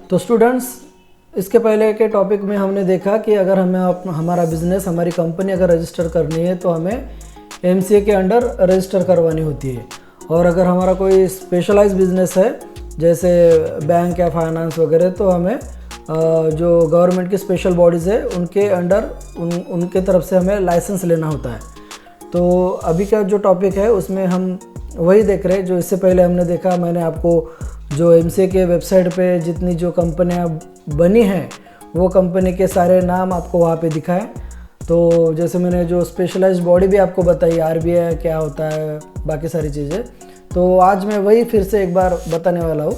तो स्टूडेंट्स, इसके पहले के टॉपिक में हमने देखा कि अगर हमें हमारा बिजनेस, हमारी कंपनी अगर रजिस्टर करनी है तो हमें एमसीए के अंडर रजिस्टर करवानी होती है। और अगर हमारा कोई स्पेशलाइज बिजनेस है जैसे बैंक या फाइनेंस वगैरह, तो हमें जो गवर्नमेंट की स्पेशल बॉडीज़ है उनके अंडर उनके तरफ से हमें लाइसेंस लेना होता है। तो अभी का जो टॉपिक है उसमें हम वही देख रहे हैं जो इससे पहले हमने देखा। मैंने आपको जो एमसीए के वेबसाइट पे जितनी जो कंपनियां बनी हैं वो कंपनी के सारे नाम आपको वहाँ पे दिखाए। तो जैसे मैंने जो स्पेशलाइज्ड बॉडी भी आपको बताई, आरबीआई क्या होता है, बाकी सारी चीज़ें, तो आज मैं वही फिर से एक बार बताने वाला हूँ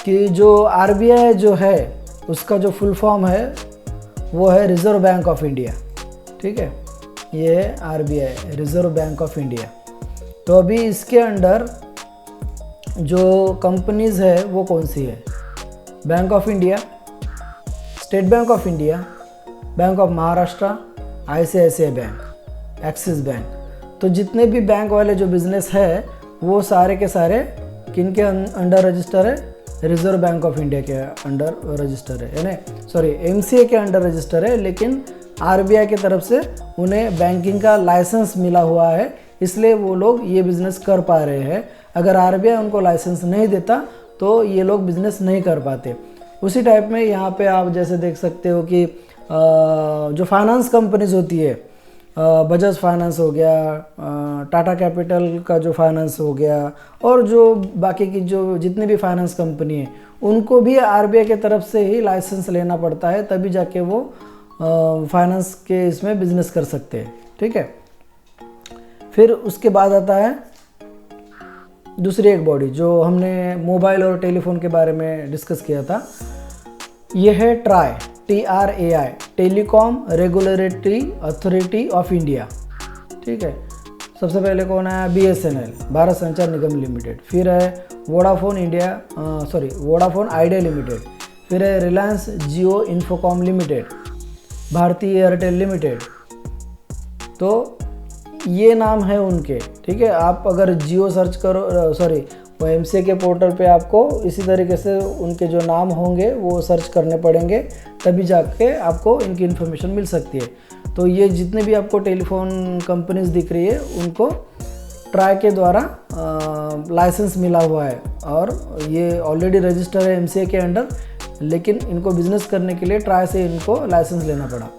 कि जो आरबीआई जो है उसका जो फुल फॉर्म है वो है रिज़र्व बैंक ऑफ इंडिया। ठीक है, ये है RBI, reserve bank of India. तो अभी इसके अंडर जो कंपनीज़ है वो कौन सी है? Bank of India, state bank of India, bank of Maharashtra, ICICI bank, axis bank. तो जितने भी बैंक वाले जो बिज़नेस है वो सारे के सारे किन के अंडर रजिस्टर है? रिज़र्व बैंक ऑफ इंडिया के अंडर रजिस्टर है, यानी सॉरी एमसीए के अंडर रजिस्टर है, लेकिन आरबीआई की तरफ से उन्हें बैंकिंग का लाइसेंस मिला हुआ है, इसलिए वो लोग ये बिज़नेस कर पा रहे हैं। अगर आरबीआई उनको लाइसेंस नहीं देता तो ये लोग बिज़नेस नहीं कर पाते। उसी टाइप में यहाँ पे आप जैसे देख सकते हो कि जो फाइनेंस कंपनीज होती है, बजाज फाइनेंस हो गया, टाटा कैपिटल का जो फाइनेंस हो गया, और जो बाकी की जो जितनी भी फाइनेंस कंपनी है उनको भी आरबीआई की तरफ से ही लाइसेंस लेना पड़ता है, तभी जाके वो फाइनेंस के इसमें बिज़नेस कर सकते हैं। ठीक है, फिर उसके बाद आता है दूसरी एक बॉडी जो हमने मोबाइल और टेलीफोन के बारे में डिस्कस किया था। ये है try, TRAI, telecom regulatory authority of India. ठीक है, सबसे पहले कौन है? BSNL, भारत संचार निगम लिमिटेड। फिर है वोडाफोन आइडिया लिमिटेड। फिर है रिलायंस जियो इन्फोकॉम लिमिटेड, भारतीय एयरटेल लिमिटेड। तो ये नाम है उनके। ठीक है, आप अगर जियो सर्च करो, वो एमसीए के पोर्टल पे आपको इसी तरीके से उनके जो नाम होंगे वो सर्च करने पड़ेंगे, तभी जाके आपको इनकी इन्फॉर्मेशन मिल सकती है। तो ये जितने भी आपको टेलीफोन कंपनीज दिख रही है उनको ट्राई के द्वारा लाइसेंस मिला हुआ है, और ये ऑलरेडी रजिस्टर है एमसीए के अंडर, लेकिन इनको बिजनेस करने के लिए ट्राई से इनको लाइसेंस लेना पड़ा।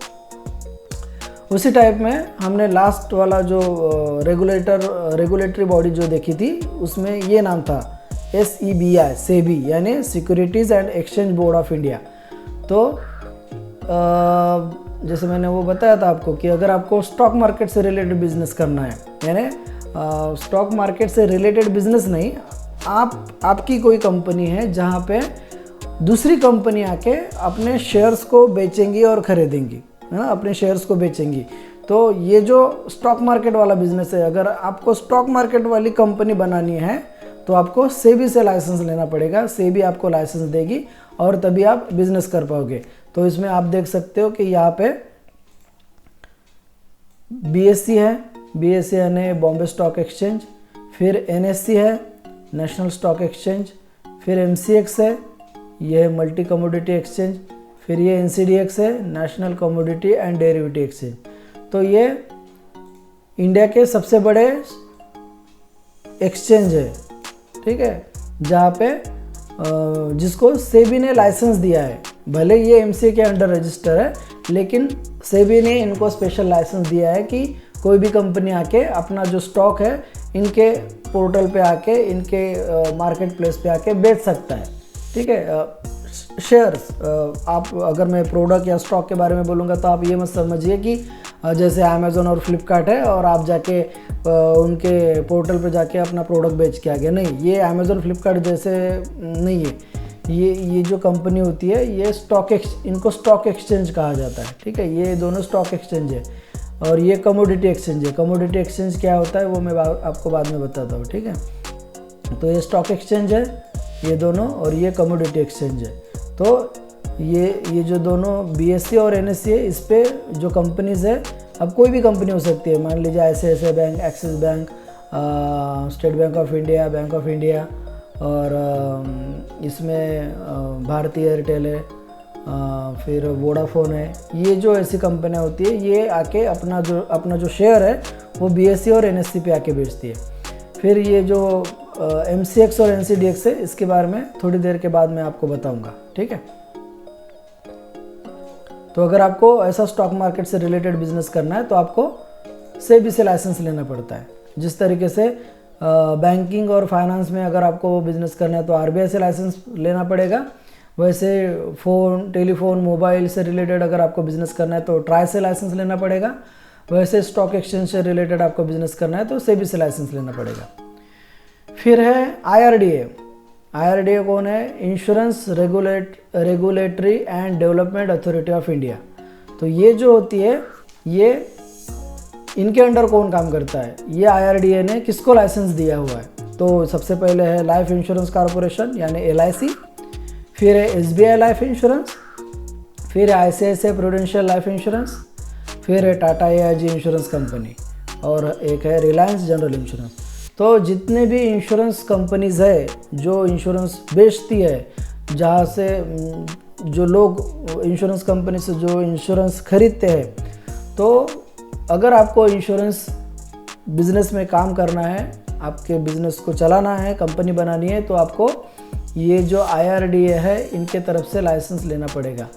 उसी टाइप में हमने लास्ट वाला जो रेगुलेटरी बॉडी जो देखी थी उसमें ये नाम था SEBI, सेबी, यानी securities and exchange board of India. तो जैसे मैंने वो बताया था आपको कि अगर आपको स्टॉक मार्केट से रिलेटेड बिजनेस करना है, यानी स्टॉक मार्केट से रिलेटेड बिजनेस नहीं, आपकी कोई कंपनी है जहाँ पे दूसरी कंपनी आके अपने शेयर्स को बेचेंगी और खरीदेंगी, है ना, अपने शेयर्स को बेचेंगी। तो ये जो स्टॉक मार्केट वाला बिजनेस है, अगर आपको स्टॉक मार्केट वाली कंपनी बनानी है तो आपको सेबी से लाइसेंस लेना पड़ेगा। सेबी आपको लाइसेंस देगी और तभी आप बिजनेस कर पाओगे। तो इसमें आप देख सकते हो कि यहाँ पे BSE है, BSE यानी बॉम्बे स्टॉक एक्सचेंज। फिर NSE है, नेशनल स्टॉक एक्सचेंज। फिर MCX है, ये है मल्टी कमोडिटी एक्सचेंज। फिर ये NCDX है, national commodity and derivative exchange. तो ये इंडिया के सबसे बड़े एक्सचेंज है। ठीक है, जहाँ पे जिसको सेबी ने लाइसेंस दिया है। भले ये एमसीए के अंडर रजिस्टर है, लेकिन सेबी ने इनको स्पेशल लाइसेंस दिया है कि कोई भी कंपनी आके अपना जो स्टॉक है इनके पोर्टल पे आके, इनके मार्केट प्लेस पे आके बेच सकता है। ठीक है, शेयर्स, आप अगर मैं प्रोडक्ट या स्टॉक के बारे में बोलूँगा तो आप ये मत समझिए कि जैसे अमेज़न और फ्लिपकार्ट है और आप जाके उनके पोर्टल पे जाके अपना प्रोडक्ट बेच के आ गए। नहीं, ये अमेज़न फ्लिपकार्ट जैसे नहीं है। ये जो कंपनी होती है ये इनको स्टॉक एक्सचेंज कहा जाता है। ठीक है, ये दोनों स्टॉक एक्सचेंज है और ये कमोडिटी एक्सचेंज है। कमोडिटी एक्सचेंज क्या होता है वो मैं आपको बाद में बताता हूँ। ठीक है, तो ये स्टॉक एक्सचेंज है ये दोनों, और ये कमोडिटी एक्सचेंज है। तो ये जो दोनों BSE और NSE है, इस पे जो कंपनीज़ है, अब कोई भी कंपनी हो सकती है, मान लीजिए ICICI bank, axis bank, state bank of India, bank of India, और इसमें भारती एयरटेल है, फिर वोडाफोन है। ये जो ऐसी कंपनियां होती है ये आके अपना जो शेयर है वो BSE और NSE पे आके बेचती है। फिर ये जो MCX और NCDX है इसके बारे में थोड़ी देर के बाद मैं आपको बताऊंगा, ठीक है। तो अगर आपको ऐसा स्टॉक मार्केट से रिलेटेड बिजनेस करना है तो आपको सेबी से लाइसेंस लेना पड़ता है। जिस तरीके से बैंकिंग और फाइनेंस में अगर आपको बिजनेस करना है तो RBI से लाइसेंस लेना पड़ेगा, वैसे टेलीफोन मोबाइल से रिलेटेड अगर आपको बिजनेस करना है तो ट्राई से लाइसेंस लेना पड़ेगा, वैसे स्टॉक एक्सचेंज से रिलेटेड आपको बिजनेस करना है तो सेबी से लाइसेंस लेना पड़ेगा। फिर है IRDA कौन है? Insurance regulatory and development authority of India. तो ये जो होती है ये इनके अंडर कौन काम करता है? ये IRDA ने किसको लाइसेंस दिया हुआ है? तो सबसे पहले है लाइफ इंश्योरेंस कॉरपोरेशन यानी LIC, फिर है SBI लाइफ इंश्योरेंस, फिर है ICICI प्रूडेंशियल लाइफ इंश्योरेंस, फिर है टाटा AIG इंश्योरेंस कंपनी, और एक है रिलायंस जनरल इंश्योरेंस। तो जितने भी इंश्योरेंस कंपनीज़ है जो इंश्योरेंस बेचती है, जहाँ से जो लोग इंश्योरेंस कंपनी से जो इंश्योरेंस खरीदते हैं, तो अगर आपको इंश्योरेंस बिज़नेस में काम करना है, आपके बिज़नेस को चलाना है, कंपनी बनानी है, तो आपको ये जो IRDA है इनके तरफ से लाइसेंस लेना पड़ेगा।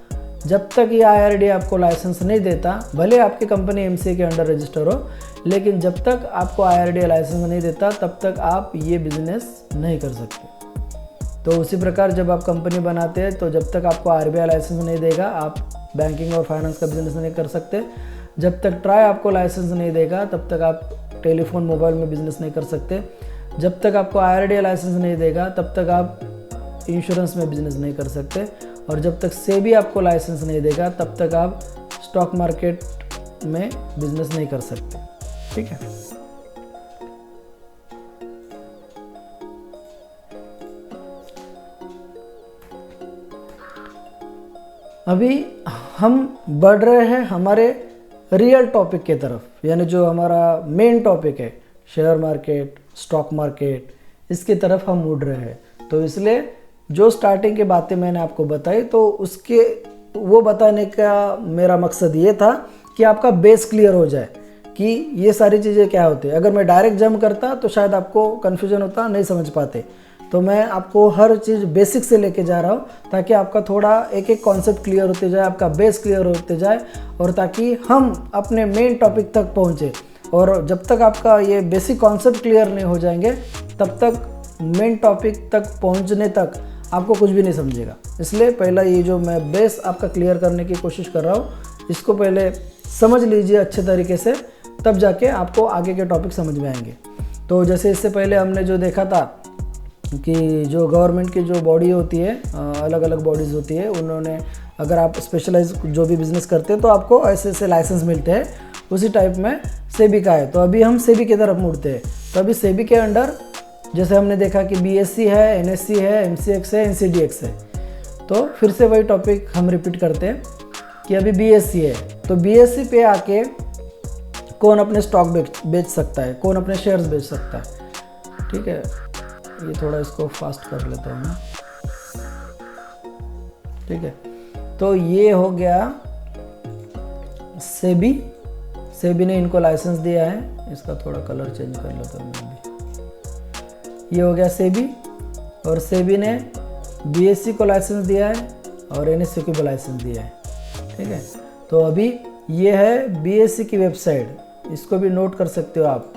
जब तक ये IRDA आपको लाइसेंस नहीं देता, भले आपकी कंपनी MCA के अंडर रजिस्टर हो, लेकिन जब तक आपको IRDA लाइसेंस नहीं देता तब तक आप ये बिज़नेस नहीं कर सकते। तो उसी प्रकार जब आप कंपनी बनाते हैं तो जब तक आपको RBI लाइसेंस नहीं देगा आप बैंकिंग और फाइनेंस का बिज़नेस नहीं कर सकते। जब तक ट्राई आपको लाइसेंस नहीं देगा तब तक आप टेलीफोन मोबाइल में बिज़नेस नहीं कर सकते। जब तक आपको IRDA लाइसेंस नहीं देगा तब तक आप इंश्योरेंस में बिज़नेस नहीं कर सकते, और जब तक सेबी आपको लाइसेंस नहीं देगा तब तक आप स्टॉक मार्केट में बिज़नेस नहीं कर सकते, ठीक है। अभी हम बढ़ रहे हैं हमारे रियल टॉपिक के तरफ, यानी जो हमारा मेन टॉपिक है शेयर मार्केट, स्टॉक मार्केट, इसकी तरफ हम मुड़ रहे हैं। तो इसलिए जो स्टार्टिंग की बातें मैंने आपको बताई तो उसके वो बताने का मेरा मकसद ये था कि आपका बेस क्लियर हो जाए कि ये सारी चीज़ें क्या होती है। अगर मैं डायरेक्ट जंप करता तो शायद आपको कन्फ्यूजन होता, नहीं समझ पाते। तो मैं आपको हर चीज़ बेसिक से लेके जा रहा हूँ ताकि आपका थोड़ा एक एक कॉन्सेप्ट क्लियर होते जाए, आपका बेस क्लियर होते जाए, और ताकि हम अपने मेन टॉपिक तक पहुँचे। और जब तक आपका ये बेसिक कॉन्सेप्ट क्लियर नहीं हो जाएंगे तब तक मेन टॉपिक तक पहुँचने तक आपको कुछ भी नहीं समझेगा। इसलिए पहला ये जो मैं बेस आपका क्लियर करने की कोशिश कर रहा हूँ, इसको पहले समझ लीजिए अच्छे तरीके से, तब जाके आपको आगे के टॉपिक समझ में आएंगे। तो जैसे इससे पहले हमने जो देखा था कि जो गवर्नमेंट की जो बॉडी होती है, अलग अलग बॉडीज़ होती है, उन्होंने अगर आप स्पेशलाइज जो भी बिज़नेस करते हैं तो आपको ऐसे ऐसे लाइसेंस मिलते हैं, उसी टाइप में सेबी का है। तो अभी हम सेबी की तरफ मुड़ते हैं। तो अभी सेबी के अंडर जैसे हमने देखा कि BSE है, NSE है, MCX है, NCDX है। तो फिर से वही टॉपिक हम रिपीट करते हैं कि अभी BSE है, तो BSE पे आके कौन अपने स्टॉक बेच सकता है, कौन अपने शेयर्स बेच सकता है, ठीक है। ये थोड़ा इसको फास्ट कर लेता हूँ मैं, ठीक है। तो ये हो गया सेबी ने इनको लाइसेंस दिया है। इसका थोड़ा कलर चेंज कर लेता हूँ मैं अभी। ये हो गया सेबी, और सेबी ने BSE को लाइसेंस दिया है और NSE को भी लाइसेंस दिया है, ठीक है। तो अभी ये है BSE की वेबसाइट, इसको भी नोट कर सकते हो आप,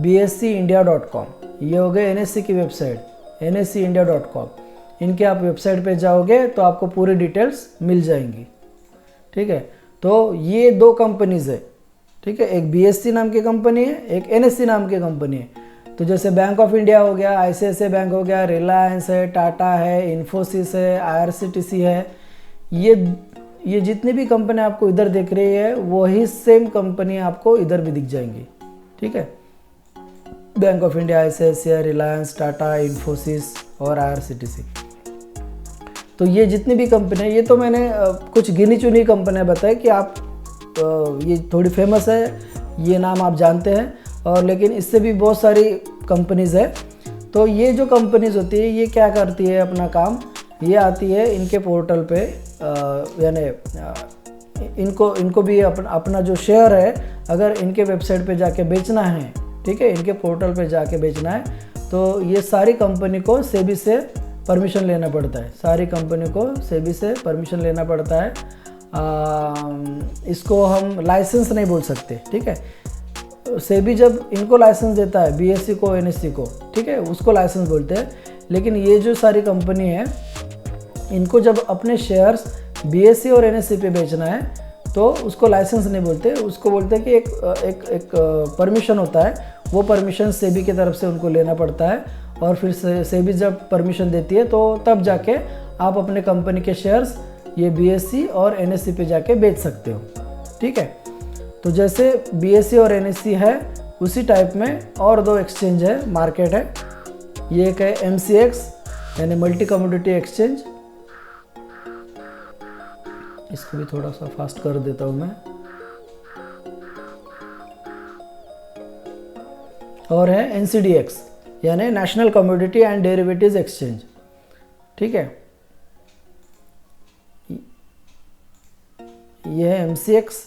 bseindia.com। ये हो गए NSE की वेबसाइट, nseindia.com। इनके आप वेबसाइट पे जाओगे तो आपको पूरी डिटेल्स मिल जाएंगी, ठीक है। तो ये दो कंपनीज़ है, ठीक है, एक BSE नाम की कंपनी है, एक NSE नाम की कंपनी है। तो जैसे बैंक ऑफ इंडिया हो गया, ICICI बैंक हो गया, रिलायंस है, टाटा है, इन्फोसिस है, IRCTC है, ये जितनी भी कंपनी आपको इधर दिख रही है वही सेम कंपनी आपको इधर भी दिख जाएंगी, ठीक है। Bank of India, ICICI, Reliance, Tata, Infosys और IRCTC। तो ये जितनी भी कंपनी है, ये तो मैंने कुछ गिनी चुनी कंपनियां बताई कि आप ये थोड़ी फेमस है, ये नाम आप जानते हैं, और लेकिन इससे भी बहुत सारी कंपनीज़ है। तो ये जो कंपनीज होती है ये क्या करती है अपना काम, ये आती है इनके पोर्टल पे, यानी इनको भी अपना जो शेयर है अगर इनके वेबसाइट पे जाके बेचना है, ठीक है, इनके पोर्टल पे जाके बेचना है, तो ये सारी कंपनी को सेबी से परमिशन लेना पड़ता है, सारी कंपनी को सेबी से परमिशन लेना पड़ता है। इसको हम लाइसेंस नहीं बोल सकते, ठीक है। सेबी जब इनको लाइसेंस देता है, बीएसई को, एनएससी को, ठीक है, उसको लाइसेंस बोलते हैं। लेकिन ये जो सारी कंपनी है इनको जब अपने शेयर्स बीएसई और एनएससी पे बेचना है तो उसको लाइसेंस नहीं बोलते, उसको बोलते हैं कि एक परमिशन होता है, वो परमिशन सेबी की तरफ से उनको लेना पड़ता है। और फिर सेबी जब परमिशन देती है तो तब जाके आप अपने कंपनी के शेयर्स ये बीएसई और एनएससी पे जाके बेच सकते हो, ठीक है। तो जैसे बीएसई और एनएससी है उसी टाइप में और दो एक्सचेंज है, मार्केट है। ये एक है एमसीएक्स यानी मल्टी कमोडिटी एक्सचेंज, इसको भी थोड़ा सा फास्ट कर देता हूँ मैं। और है एनसीडीएक्स यानी national commodity and derivatives exchange, ठीक है। ये है एमसीएक्स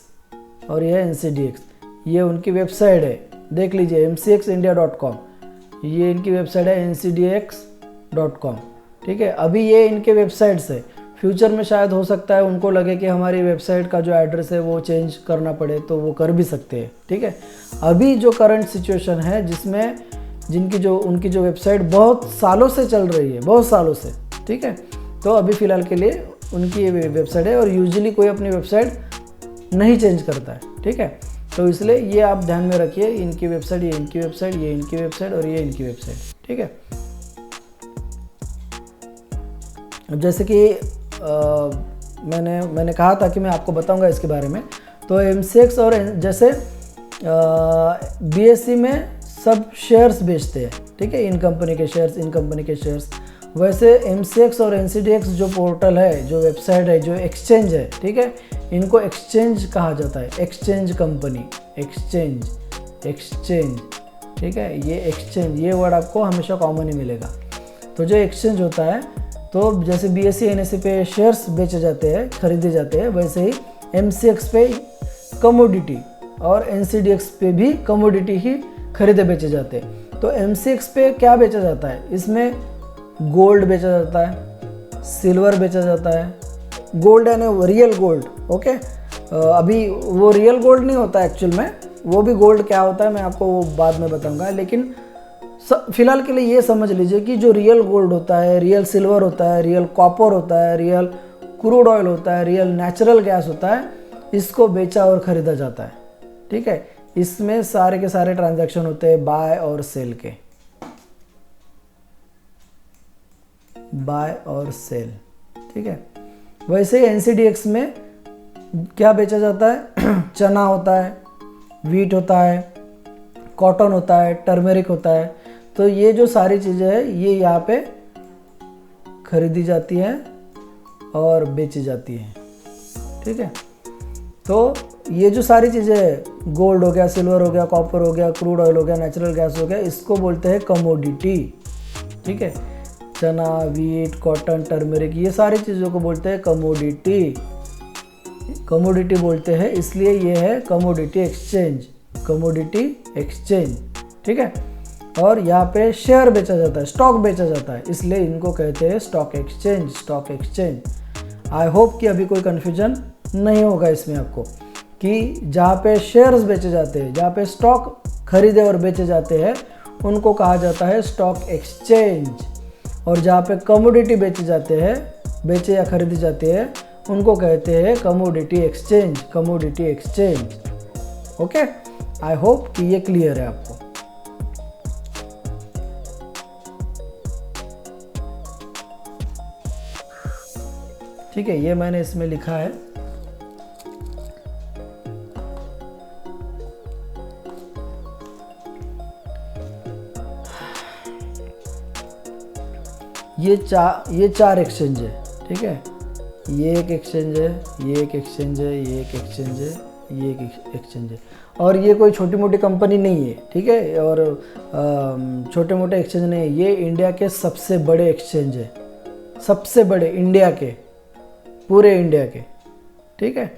और ये है एनसीडीएक्स, ये उनकी वेबसाइट है, देख लीजिए mcxindia.com, ये इनकी वेबसाइट है ncdx.com, ठीक है। अभी ये इनके वेबसाइट्स है, फ्यूचर में शायद हो सकता है उनको लगे कि हमारी वेबसाइट का जो एड्रेस है वो चेंज करना पड़े तो वो कर भी सकते हैं, ठीक है। अभी जो करंट सिचुएशन है जिसमें उनकी जो वेबसाइट बहुत सालों से चल रही है, बहुत सालों से, ठीक है, तो अभी फ़िलहाल के लिए उनकी ये वेबसाइट है। और यूजुअली कोई अपनी वेबसाइट नहीं चेंज करता है, ठीक है। तो इसलिए ये आप ध्यान में रखिए, इनकी वेबसाइट, ये इनकी वेबसाइट, ये इनकी वेबसाइट और ये इनकी वेबसाइट, ठीक है। अब जैसे कि मैंने कहा था कि मैं आपको बताऊंगा इसके बारे में। तो एमसीएक्स और जैसे बीएसई में सब शेयर्स बेचते हैं, ठीक है, इन कंपनी के शेयर्स, इन कंपनी के शेयर्स, वैसे एमसीएक्स और एनसीडीएक्स जो पोर्टल है, जो वेबसाइट है, जो एक्सचेंज है, ठीक है, इनको एक्सचेंज कहा जाता है, एक्सचेंज कंपनी, एक्सचेंज, ठीक है। ये एक्सचेंज, ये वर्ड आपको हमेशा कॉमन ही मिलेगा। तो जो एक्सचेंज होता है, तो जैसे बीएसई एनएससी पे शेयर्स बेचे जाते हैं, खरीदे जाते हैं, वैसे ही एमसीएक्स पे कमोडिटी और एनसीडीएक्स पे भी कमोडिटी ही खरीदे बेचे जाते हैं। तो एमसीएक्स पे क्या बेचा जाता है, इसमें गोल्ड बेचा जाता है, सिल्वर बेचा जाता है, गोल्ड यानी रियल गोल्ड, ओके। अभी वो रियल गोल्ड नहीं होता एक्चुअल में, वो भी गोल्ड क्या होता है मैं आपको वो बाद में बताऊंगा। लेकिन फिलहाल के लिए ये समझ लीजिए कि जो रियल गोल्ड होता है, रियल सिल्वर होता है, रियल कॉपर होता है, रियल क्रूड ऑयल होता है, रियल नेचुरल गैस होता है, इसको बेचा और ख़रीदा जाता है, ठीक है। इसमें सारे के सारे ट्रांजैक्शन होते हैं बाय और सेल के, बाय और सेल, ठीक है। वैसे ही एनसीडीएक्स में क्या बेचा जाता है, चना होता है, वीट होता है, कॉटन होता है, टर्मेरिक होता है। तो ये जो सारी चीज़ें हैं ये यहाँ पे खरीदी जाती हैं और बेची जाती हैं, ठीक है। तो ये जो सारी चीज़ें हैं, गोल्ड हो गया, सिल्वर हो गया, कॉपर हो गया, क्रूड ऑयल हो गया, नेचुरल गैस हो गया, इसको बोलते हैं कमोडिटी, ठीक है। चना, वीट, कॉटन, टर्मेरिक, ये सारी चीज़ों को बोलते हैं कमोडिटी, कमोडिटी बोलते हैं, इसलिए ये है कमोडिटी एक्सचेंज, कमोडिटी एक्सचेंज, ठीक है। और यहाँ पे शेयर बेचा जाता है, स्टॉक बेचा जाता है, इसलिए इनको कहते हैं stock exchange, stock exchange. I hope कि अभी कोई कन्फ्यूजन नहीं होगा इसमें आपको, कि जहाँ पे शेयर्स बेचे जाते हैं, जहाँ पे स्टॉक खरीदे और बेचे जाते हैं, उनको कहा जाता है स्टॉक एक्सचेंज। और जहाँ पे कमोडिटी बेचे जाते हैं, बेचे या खरीदी जाते हैं, उनको कहते हैं commodity exchange, commodity exchange. Okay, I hope कि ये क्लियर है आपको। ठीक है, ये मैंने इसमें लिखा है। ये चार एक्सचेंज है, ठीक है। ये एक एक्सचेंज है, ये एक एक्सचेंज है, ये एक एक्सचेंज है, ये एक एक्सचेंज है। और ये कोई छोटी मोटी कंपनी नहीं है, ठीक है, और छोटे मोटे एक्सचेंज नहीं है, ये इंडिया के सबसे बड़े एक्सचेंज है, सबसे बड़े इंडिया के, पूरे इंडिया के, ठीक है।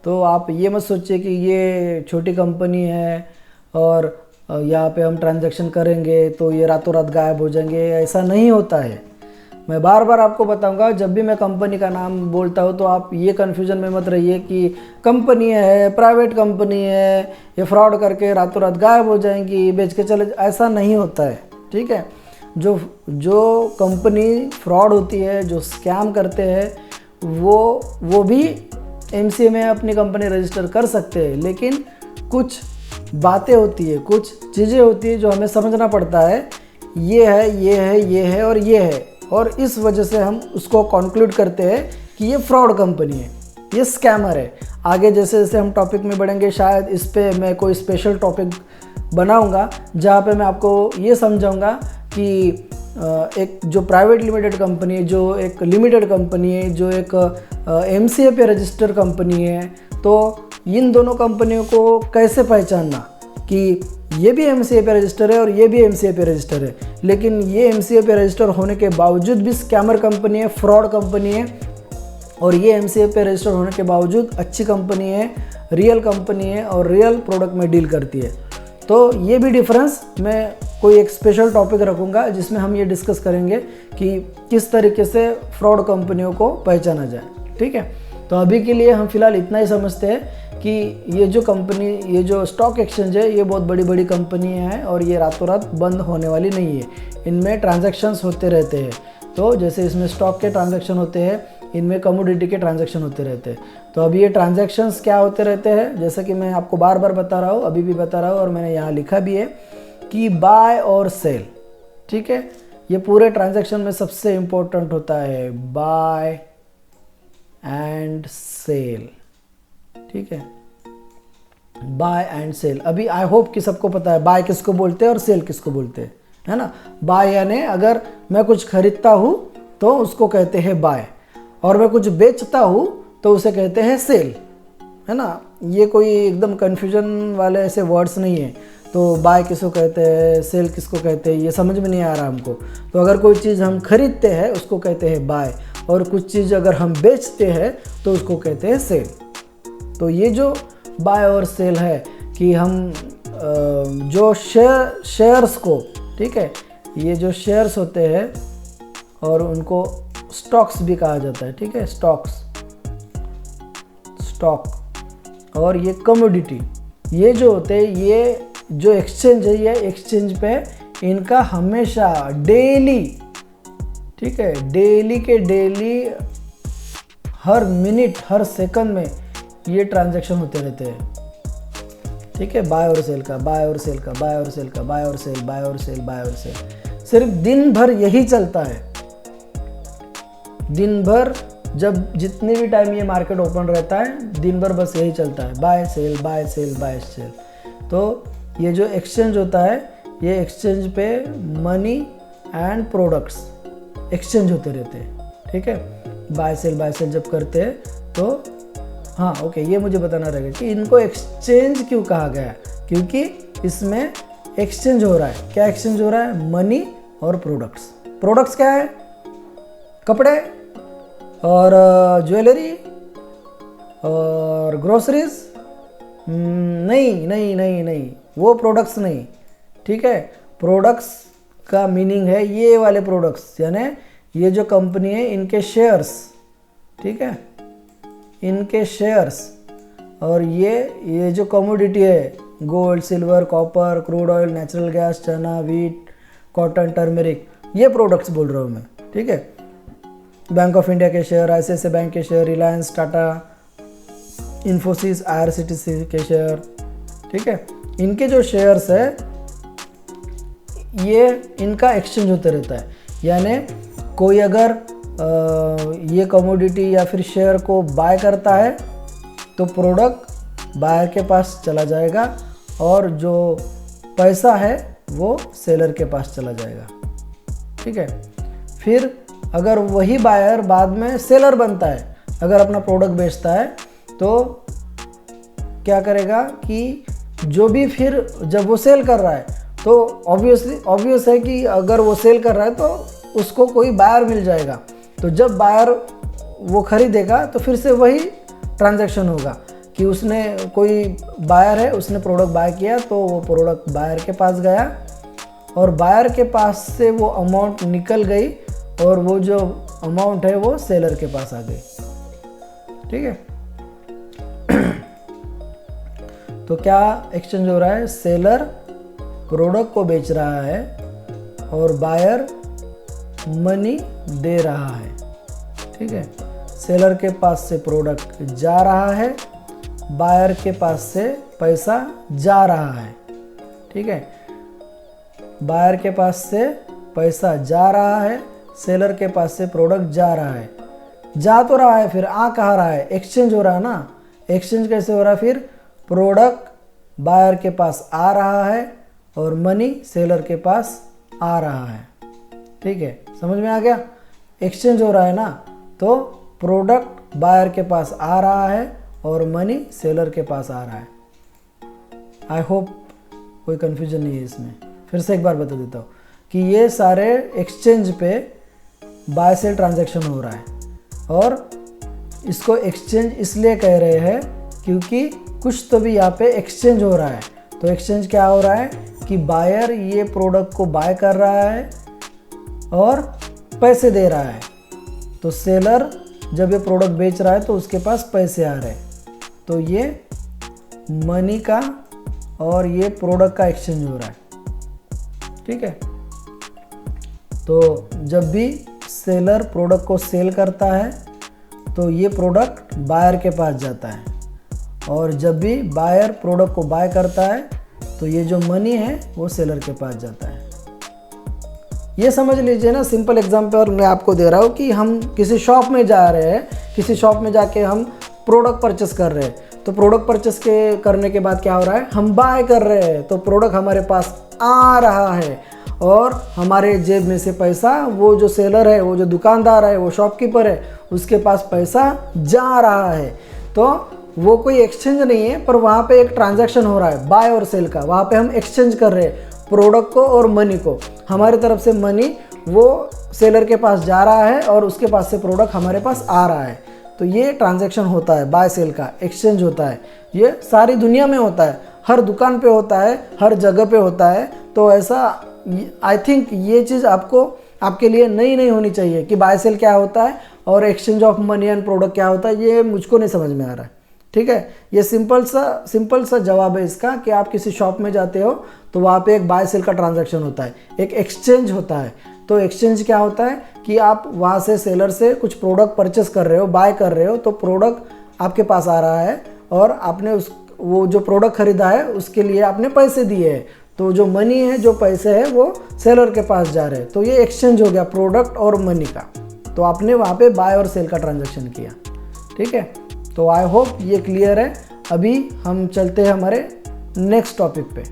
तो आप ये मत सोचिए कि ये छोटी कंपनी है और यहाँ पे हम ट्रांजैक्शन करेंगे तो ये रातों रात गायब हो जाएंगे, ऐसा नहीं होता है। मैं बार बार आपको बताऊंगा, जब भी मैं कंपनी का नाम बोलता हूँ तो आप ये कन्फ्यूजन में मत रहिए कि कंपनी है, प्राइवेट कंपनी है, ये फ्रॉड करके रातों रात गायब हो जाएंगी, बेच के चले, ऐसा नहीं होता है, ठीक है। जो कंपनी फ्रॉड होती है, जो स्कैम करते हैं, वो भी एमसीए में अपनी कंपनी रजिस्टर कर सकते हैं, लेकिन कुछ बातें होती है, कुछ चीज़ें होती है जो हमें समझना पड़ता है, ये है, ये है, ये है और ये है, और इस वजह से हम उसको कॉन्क्लूड करते हैं कि ये फ्रॉड कंपनी है, ये स्कैमर है। आगे जैसे जैसे हम टॉपिक में बढ़ेंगे, शायद इस पे मैं कोई स्पेशल टॉपिक बनाऊंगा जहाँ पे मैं आपको ये समझाऊंगा कि एक जो प्राइवेट लिमिटेड कंपनी है, जो एक लिमिटेड कंपनी है, जो एक एमसीए पे रजिस्टर कंपनी है, तो इन दोनों कंपनियों को कैसे पहचानना कि ये भी एमसीए पे रजिस्टर है और ये भी एमसीए पे रजिस्टर है, लेकिन ये एमसीए पे रजिस्टर होने के बावजूद भी स्कैमर कंपनी है, फ्रॉड कंपनी है, और ये एमसीए पे रजिस्टर होने के बावजूद अच्छी कंपनी है, रियल कंपनी है और रियल प्रोडक्ट में डील करती है। तो ये भी डिफरेंस मैं कोई एक स्पेशल टॉपिक रखूँगा जिसमें हम ये डिस्कस करेंगे कि किस तरीके से फ्रॉड कंपनियों को पहचाना जाए, ठीक है। तो अभी के लिए हम फिलहाल इतना ही समझते हैं कि ये जो कंपनी, ये जो स्टॉक एक्सचेंज है, ये बहुत बड़ी बड़ी कंपनी है और ये रातों रात बंद होने वाली नहीं है, इनमें ट्रांजैक्शंस होते रहते हैं। तो जैसे इसमें स्टॉक के ट्रांजैक्शन होते हैं, इनमें कमोडिटी के ट्रांजैक्शन होते रहते हैं। तो अभी ये ट्रांजैक्शंस क्या होते रहते हैं, जैसा कि मैं आपको बार बार बता रहा हूँ, अभी भी बता रहा हूँ और मैंने यहाँ लिखा भी है कि बाय और सेल, ठीक है। ये पूरे ट्रांजैक्शन में सबसे इम्पोर्टेंट होता है बाय एंड सेल, ठीक है, बाय एंड सेल। अभी आई होप कि सबको पता है बाय किसको बोलते हैं और सेल किसको बोलते हैं, है ना। बाय यानी अगर मैं कुछ खरीदता हूँ तो उसको कहते हैं बाय, और मैं कुछ बेचता हूँ तो उसे कहते हैं सेल, है ना। ये कोई एकदम कन्फ्यूजन वाले ऐसे वर्ड्स नहीं है। तो बाय किसको कहते हैं, सेल किसको कहते हैं, ये समझ में नहीं आ रहा हमको। तो अगर कोई चीज़ हम खरीदते हैं उसको कहते हैं बाय, और कुछ चीज़ अगर हम बेचते हैं तो उसको कहते हैं सेल। तो ये जो बाय और सेल है कि हम जो शेयर्स को, ठीक है, ये जो शेयर्स होते हैं और उनको स्टॉक्स भी कहा जाता है, ठीक है, स्टॉक, और ये कमोडिटी, ये जो होते हैं, ये जो एक्सचेंज है, ये एक्सचेंज पे इनका हमेशा डेली, ठीक है, डेली के डेली, हर मिनट हर सेकंड में ये ट्रांजैक्शन होते रहते हैं, ठीक है। बाय और सेल का, बाय और सेल का, बाय और सेल का, बाय और सेल, बाय और सेल, बाय और सेल, सिर्फ दिन भर यही चलता है। दिन भर जब जितने भी टाइम ये मार्केट ओपन रहता है, दिन भर बस यही चलता है, buy sell, buy sell, buy sell. तो ये जो एक्सचेंज होता है, ये एक्सचेंज पे मनी एंड प्रोडक्ट्स एक्सचेंज होते रहते हैं, ठीक है। बाय सेल जब करते हैं तो हाँ ओके, ये मुझे बताना रहेगा कि इनको एक्सचेंज क्यों कहा गया, क्योंकि इसमें एक्सचेंज हो रहा है। क्या एक्सचेंज हो रहा है? मनी और प्रोडक्ट्स। प्रोडक्ट्स क्या है? कपड़े और ज्वेलरी और ग्रोसरीज। नहीं, वो प्रोडक्ट्स नहीं, ठीक है। प्रोडक्ट्स का मीनिंग है ये वाले प्रोडक्ट्स, यानी ये जो कंपनी है इनके शेयर्स, ठीक है, इनके शेयर्स। और ये जो कमोडिटी है, gold, silver, copper, crude oil, natural gas, चना, वीट, कॉटन, टर्मरिक, ये प्रोडक्ट्स बोल रहा हूँ मैं, ठीक है। बैंक ऑफ इंडिया के शेयर, ICICI बैंक के शेयर, रिलायंस, टाटा, इन्फोसिस, IRCTC के शेयर, ठीक है। इनके जो शेयर्स है ये इनका एक्सचेंज होते रहता है, यानी कोई अगर ये कमोडिटी या फिर शेयर को बाय करता है तो प्रोडक्ट बायर के पास चला जाएगा और जो पैसा है वो सेलर के पास चला जाएगा, ठीक है। फिर अगर वही बायर बाद में सेलर बनता है, अगर अपना प्रोडक्ट बेचता है, तो क्या करेगा कि जो भी फिर जब वो सेल कर रहा है तो ऑब्वियस है कि अगर वो सेल कर रहा है तो उसको कोई बायर मिल जाएगा। तो जब बायर वो खरीदेगा तो फिर से वही ट्रांजैक्शन होगा कि उसने कोई बायर है, उसने प्रोडक्ट बाय किया तो वो प्रोडक्ट बायर के पास गया और बायर के पास से वो अमाउंट निकल गई और वो जो अमाउंट है वो सेलर के पास आ गई। ठीक है। तो क्या एक्सचेंज हो रहा है? सेलर प्रोडक्ट को बेच रहा है और बायर मनी दे रहा है। ठीक है। सेलर के पास से प्रोडक्ट जा रहा है, बायर के पास से पैसा जा रहा है। ठीक है। बायर के पास से पैसा जा रहा है, सेलर के पास से प्रोडक्ट जा रहा है। जा तो रहा है, फिर आ कहाँ रहा है? एक्सचेंज हो रहा है ना। एक्सचेंज कैसे हो रहा है? फिर प्रोडक्ट बायर के पास आ रहा है और मनी सेलर के पास आ रहा है। ठीक है, समझ में आ गया? एक्सचेंज हो रहा है ना, तो प्रोडक्ट बायर के पास आ रहा है और मनी सेलर के पास आ रहा है। आई होप कोई कन्फ्यूजन नहीं है इसमें। फिर से एक बार बता देता हूँ कि ये सारे एक्सचेंज पे बाय सेल ट्रांजैक्शन हो रहा है और इसको एक्सचेंज इसलिए कह रहे हैं क्योंकि कुछ तो भी यहाँ पे एक्सचेंज हो रहा है। तो एक्सचेंज क्या हो रहा है कि बायर ये प्रोडक्ट को बाय कर रहा है और पैसे दे रहा है। तो सेलर जब ये प्रोडक्ट बेच रहा है तो उसके पास पैसे आ रहे हैं। तो ये मनी का और ये प्रोडक्ट का एक्सचेंज हो रहा है। ठीक है। तो जब भी सेलर प्रोडक्ट को सेल करता है तो ये प्रोडक्ट बायर के पास जाता है और जब भी बायर प्रोडक्ट को बाय करता है तो ये जो मनी है वो सेलर के पास जाता है। ये समझ लीजिए ना, सिंपल एग्जांपल मैं आपको दे रहा हूँ कि हम किसी शॉप में जा रहे हैं, किसी शॉप में जाके हम प्रोडक्ट परचेस कर रहे हैं। तो प्रोडक्ट परचेस करने के बाद क्या हो रहा है? हम बाय कर रहे हैं, तो प्रोडक्ट हमारे पास आ रहा है और हमारे जेब में से पैसा, वो जो सेलर है, वो जो दुकानदार है, वो शॉपकीपर है, उसके पास पैसा जा रहा है। तो वो कोई एक्सचेंज नहीं है, पर वहाँ पे एक ट्रांजैक्शन हो रहा है बाय और सेल का। वहाँ पे हम एक्सचेंज कर रहे हैं प्रोडक्ट को और मनी को। हमारी तरफ से मनी वो सेलर के पास जा रहा है और उसके पास से प्रोडक्ट हमारे पास आ रहा है। तो ये ट्रांजैक्शन होता है, बाय सेल का एक्सचेंज होता है। ये सारी दुनिया में होता है, हर दुकान पे होता है, हर जगह पे होता है। तो ऐसा आई थिंक ये चीज़ आपके लिए नई नहीं होनी चाहिए कि बाय सेल क्या होता है और exchange of money and product क्या होता है। ये मुझको नहीं समझ में आ रहा है। ठीक है। ये सिंपल सा जवाब है इसका कि आप किसी शॉप में जाते हो तो वहाँ पे एक बाय सेल का ट्रांजैक्शन होता है, एक एक्सचेंज होता है। तो एक्सचेंज क्या होता है कि आप वहाँ से सेलर से कुछ प्रोडक्ट परचेस कर रहे हो, बाय कर रहे हो, तो प्रोडक्ट आपके पास आ रहा है और आपने वो जो प्रोडक्ट खरीदा है उसके लिए आपने पैसे दिए हैं। तो जो मनी है, जो पैसे हैं, वो सेलर के पास जा रहे हैं। तो ये एक्सचेंज हो गया प्रोडक्ट और मनी का। तो आपने वहाँ पे बाय और सेल का ट्रांजैक्शन किया। ठीक है। तो आई होप ये क्लियर है। अभी हम चलते हैं हमारे नेक्स्ट टॉपिक पे।